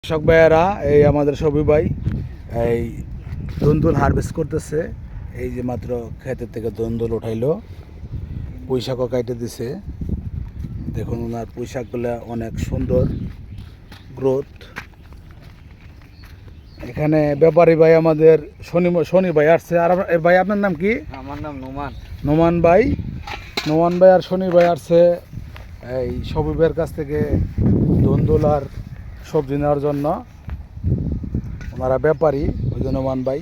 কৃষক ভাইয়েরা এই আমাদের সবি ভাই এই দন্দুল হারভেস্ট করতেছে। এই যে মাত্র ক্ষেতের থেকে দন্দুল উঠাইলো, পুঁইশাকও কাটে দিছে। দেখুন ওনার পুঁইশাকগুলো অনেক সুন্দর গ্রোথ। এখানে ব্যাপারী ভাই আমাদের শনি ভাই আসছে। আর ভাই আপনার নাম কি? আমার নাম নোমান। নোমান ভাই আর শনি ভাই আসছে এই সবি ভাইয়ের কাছ থেকে দন্দুল আর সবজি নেওয়ার জন্য। ওনারা ব্যাপারী, ওই জন্য নোমান ভাই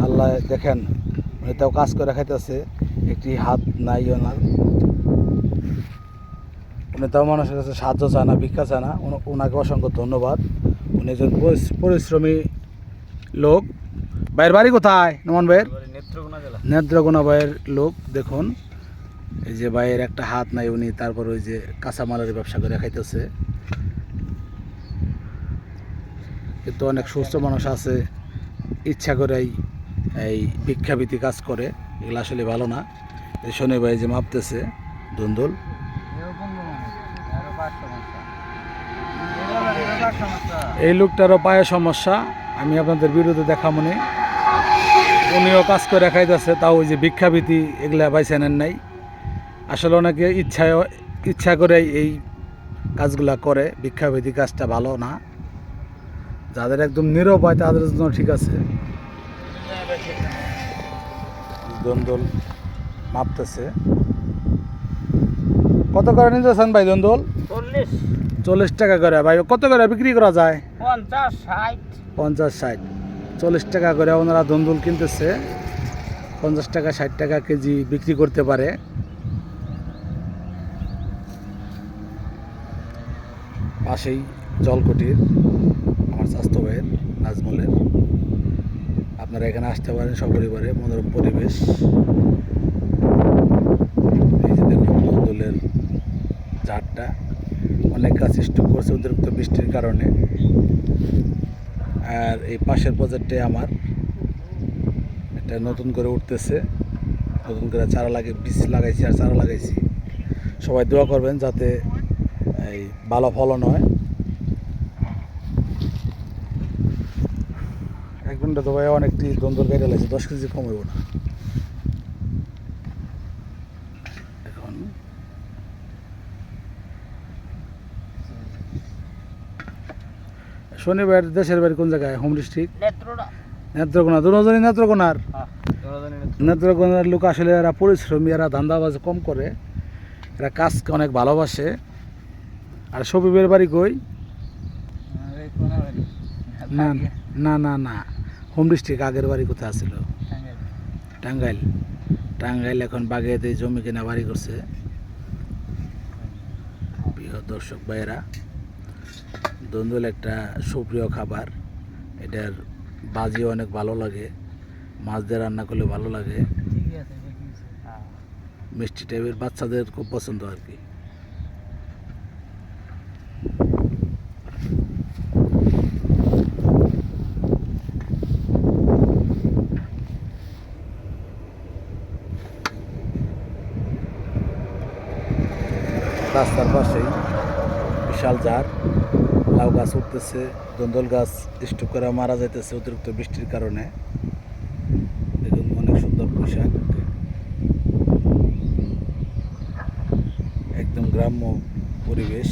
আল্লাহ দেখেন উনি তাও কাজ করে খাইতেছে, একটি হাত নাই ওনার। উনি তাও মানুষের কাছে সাহায্য চায় না, ভিক্ষা চায় না। ওনাকে অসংখ্য ধন্যবাদ। উনি একজন পরিশ্রমী লোক। ভাইয়ের বাড়ি কোথায়? নোমান ভাইয়ের নেত্রকোনা ভাইয়ের লোক। দেখুন এই যে ভাইয়ের একটা হাত নাই, উনি তারপর ওই যে কাঁচামালের ব্যবসা করে খাইতেছে। কিন্তু অনেক সুস্থ মানুষ আছে ইচ্ছা করেই এই ভিক্ষাবৃত্তি কাজ করে, এগুলো আসলে ভালো না। এই শনি ভাই যে মাপতেছে ধুন্দুল, এই লোকটারও পায়ে সমস্যা, আমি আপনাদের বিরুদ্ধে দেখামনি। উনিও কাজ করে খাইতেছে, তাও ওই যে ভিক্ষাবৃত্তি এগুলা বাইসে নেন নাই। আসলে অনেকে ইচ্ছা করে এই কাজগুলা করে, ভিক্ষাবৃত্তি কাজটা ভালো না। যাদের একদম নীরব হয় তাদের জন্য ঠিক আছে। দন্দল মাপতেছে। কত করে নিতেছেন ভাই দন্দল? 40 টাকা করে। ভাই কত করে বিক্রি করা যায়? 50-60। 40 টাকা করে ওনারা দন্দল কিনতেছে। 50 টাকা 60 টাকা কেজি বিক্রি করতে পারে। পাশেই জলকুটির আমার স্বাস্থ্য ভাইয়ের নাজমুলের। আপনারা এখানে আসতে পারেন সপরিবারে, মনোরম পরিবেশ। এই যে দেখুন দন্দুলের ঝাড়টা অনেক গাছ স্টক করছে অতিরিক্ত বৃষ্টির কারণে। আর এই পাশের প্রজেক্টে আমার এটা নতুন করে উঠতেছে, নতুন করে চারা বীজ লাগাইছি আর চারা লাগাইছি। সবাই দোয়া করবেন যাতে এই ভালো ফলন হয়। এক ঘন্টা তো ভাই অনেকটি দন্দুল কেটে লাগছে, 10 কেজি কম হইব না। এখন শনিবার দেশের বাড়ি কোন জায়গায়? Home district Netrokona. দুজনই নেত্রকোনার। নেত্রকোনার লোক আসলে এরা পরিশ্রমী, এরা ধান্দাবাজ কম করে, এরা কাজকে অনেক ভালোবাসে। আর সবিবের বাড়ি কই? না না না না, হোম ডিস্ট্রিক্ট। আগের বাড়ি কোথায় আছিল? টাঙ্গাইল। এখন বাগেতে জমি কিনা বাড়ি করছে। প্রিয় দর্শক ভাইয়েরা, দন্দুল একটা সুপ্রিয় খাবার। এটার বাজিও অনেক ভালো লাগে, মাছ দিয়ে রান্না করলে ভালো লাগে, মিষ্টি টাইপের, বাচ্চাদের খুব পছন্দ আর কি। রাস্তার পাশেই বিশাল ঝাড়, লাউ গাছ উঠতেছে, দন্দল গাছ স্টক করে মারা যাইতেছে অতিরিক্ত বৃষ্টির কারণে। দেখুন অনেক সুন্দর পোশাক, একদম গ্রাম্য পরিবেশ।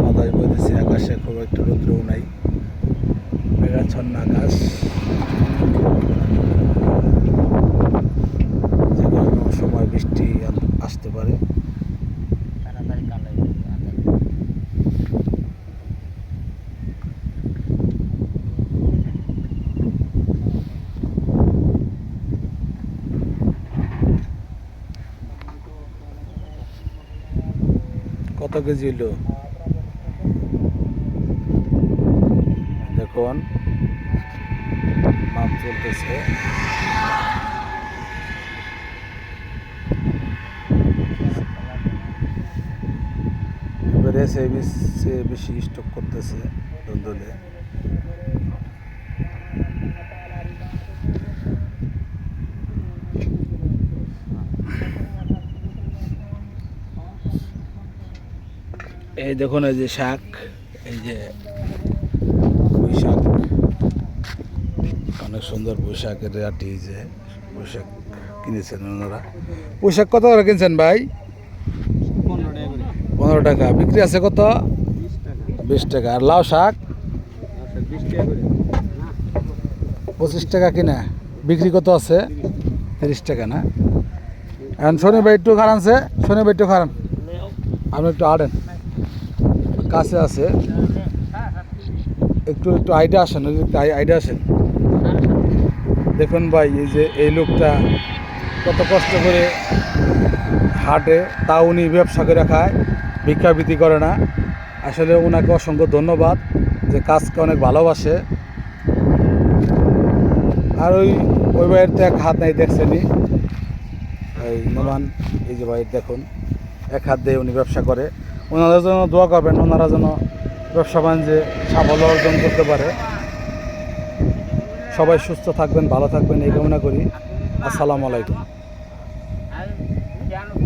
বাতাস বইতেছে, আকাশে খুব একটু রৌদ্রও নাই, মেঘাচ্ছন্ন আকাশ। যে কোনো সময় বৃষ্টি আসতে পারে। কত কেজি হলো দেখুন, মাপ চলতেছে। এবারে সে বেশি স্টক করতেছে দলে। এই দেখুন এই যে শাক, এই যে পুঁই শাক, অনেক সুন্দর পুঁই শাকের আটি। এই যে পুঁই শাক কিনেছেন ওনারা। পুঁই শাক কত করে কিনছেন ভাই? 15 টাকা। বিক্রি আছে কত? 20 টাকা। আর লাউ শাক 25 টাকা কিনা, বিক্রি কত আছে? 30 টাকা না? এখন শনি ভাই একটু খারানছে, শনি ভাই একটু খারান, আপনি একটু আড়েন, কাছে আছে, একটু একটু আইডিয়া আসেন, আইডিয়া আসেন। দেখুন ভাই, এই যে এই লোকটা কত কষ্ট করে হাটে, তা উনি ব্যবসা করে খায়, ভিক্ষাবৃত্তি করে না। আসলে ওনাকে অসংখ্য ধন্যবাদ, যে কাজকে অনেক ভালোবাসে। আর ওই ভাইয়ের তো এক হাত নাই, দেখছেনি এই নোমান, এই যে ভাই দেখুন এক হাত দিয়ে উনি ব্যবসা করে। ওনাদের জন্য দোয়া করবেন, ওনারা যেন ব্যবসা বাণিজ্যে সাফল্য অর্জন করতে পারে। সবাই সুস্থ থাকবেন, ভালো থাকবেন এই কামনা করি। আসসালামু আলাইকুম।